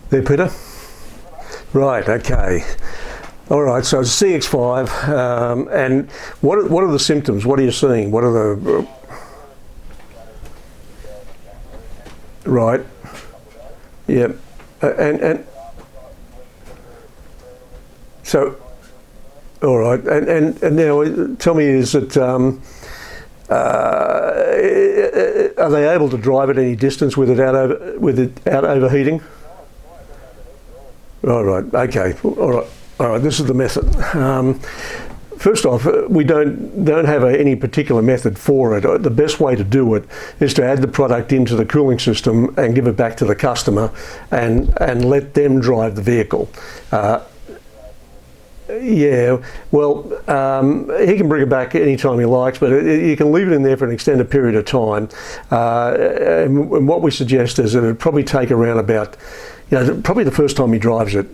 There, Peter? Right, okay. All right, so it's CX5, and what are the symptoms? What are you seeing? What are the... Right. Yep. And so, all right, and now tell me, is it, are they able to drive at any distance with it out overheating? All right, okay, all right, this is the method. First off, we don't have any particular method for it. The best way to do it is to add the product into the cooling system and give it back to the customer and let them drive the vehicle. Yeah, well, he can bring it back anytime he likes, but you can leave it in there for an extended period of time. And what we suggest is that it'd probably take around about, probably the first time he drives it,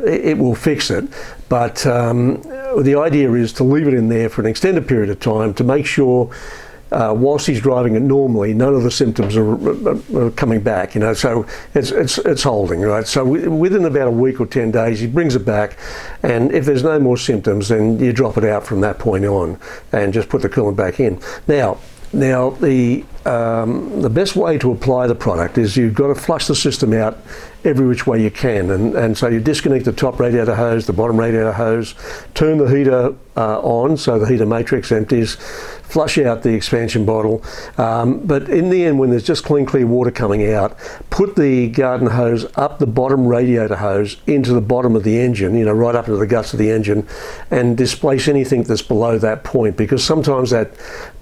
it will fix it. But the idea is to leave it in there for an extended period of time to make sure whilst he's driving it normally, none of the symptoms are coming back, so it's holding, right? So within about a week or 10 days, he brings it back, and if there's no more symptoms, then you drop it out from that point on and just put the coolant back in. Now the best way to apply the product is you've got to flush the system out every which way you can, and so you disconnect the top radiator hose, the bottom radiator hose, turn the heater on so the heater matrix empties, flush out the expansion bottle, but in the end, when there's just clear water coming out, put the garden hose up the bottom radiator hose into the bottom of the engine, right up into the guts of the engine, and displace anything that's below that point, because sometimes that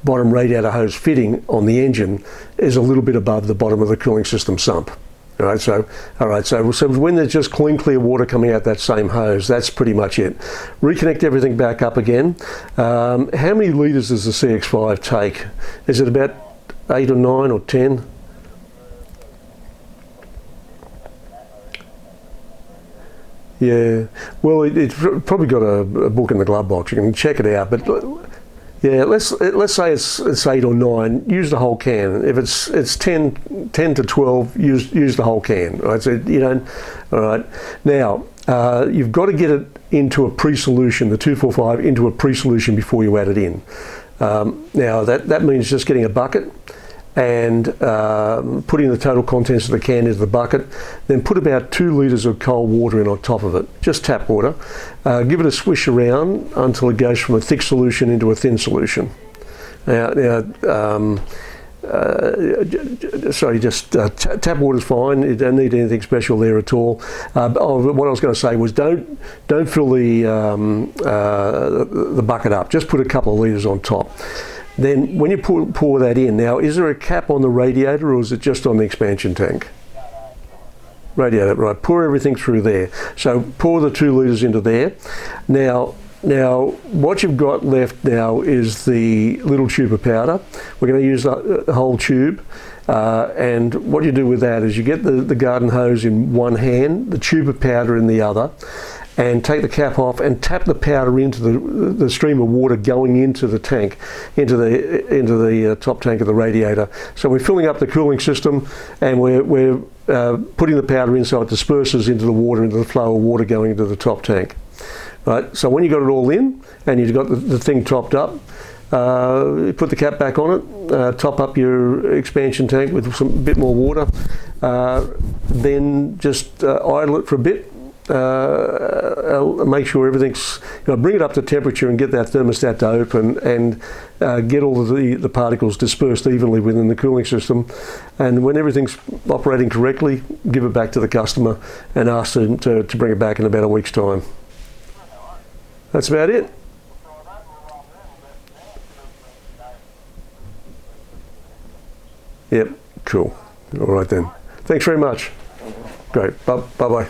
bottom radiator hose fitting on the engine is a little bit above the bottom of the cooling system sump. All right, so when there's just clear water coming out that same hose, that's pretty much it. Reconnect everything back up again. How many litres does the CX5 take? Is it about 8 or 9 or 10? Yeah, well, it's probably got a book in the glove box. You can check it out, but yeah, let's say it's 8 or 9. Use the whole can. If it's 10 to 12, use the whole can. Right? So all right. Now you've got to get it into a pre-solution, the 245 into a pre-solution before you add it in. Now that means just getting a bucket and putting the total contents of the can into the bucket, then put about 2 litres of cold water in on top of it, just tap water. Give it a swish around until it goes from a thick solution into a thin solution. Now tap water's fine. You don't need anything special there at all. What I was going to say was don't fill the bucket up. Just put a couple of litres on top. Then when you pour that in, now is there a cap on the radiator or is it just on the expansion tank? Radiator, right, pour everything through there. So pour the 2 litres into there. Now what you've got left now is the little tube of powder. We're going to use the whole tube. And what you do with that is you get the garden hose in one hand, the tube of powder in the other, and take the cap off and tap the powder into the stream of water going into the tank, into the top tank of the radiator. So we're filling up the cooling system, and we're putting the powder in so it disperses into the water, into the flow of water going into the top tank. Right. So when you got it all in and you've got the thing topped up, you put the cap back on it, top up your expansion tank with a bit more water, then just idle it for a bit. Make sure everything's, bring it up to temperature and get that thermostat to open and get all of the particles dispersed evenly within the cooling system. And when everything's operating correctly, give it back to the customer and ask them to bring it back in about a week's time. That's about it. Yep, cool. All right then. Thanks very much. Great. Bye-bye.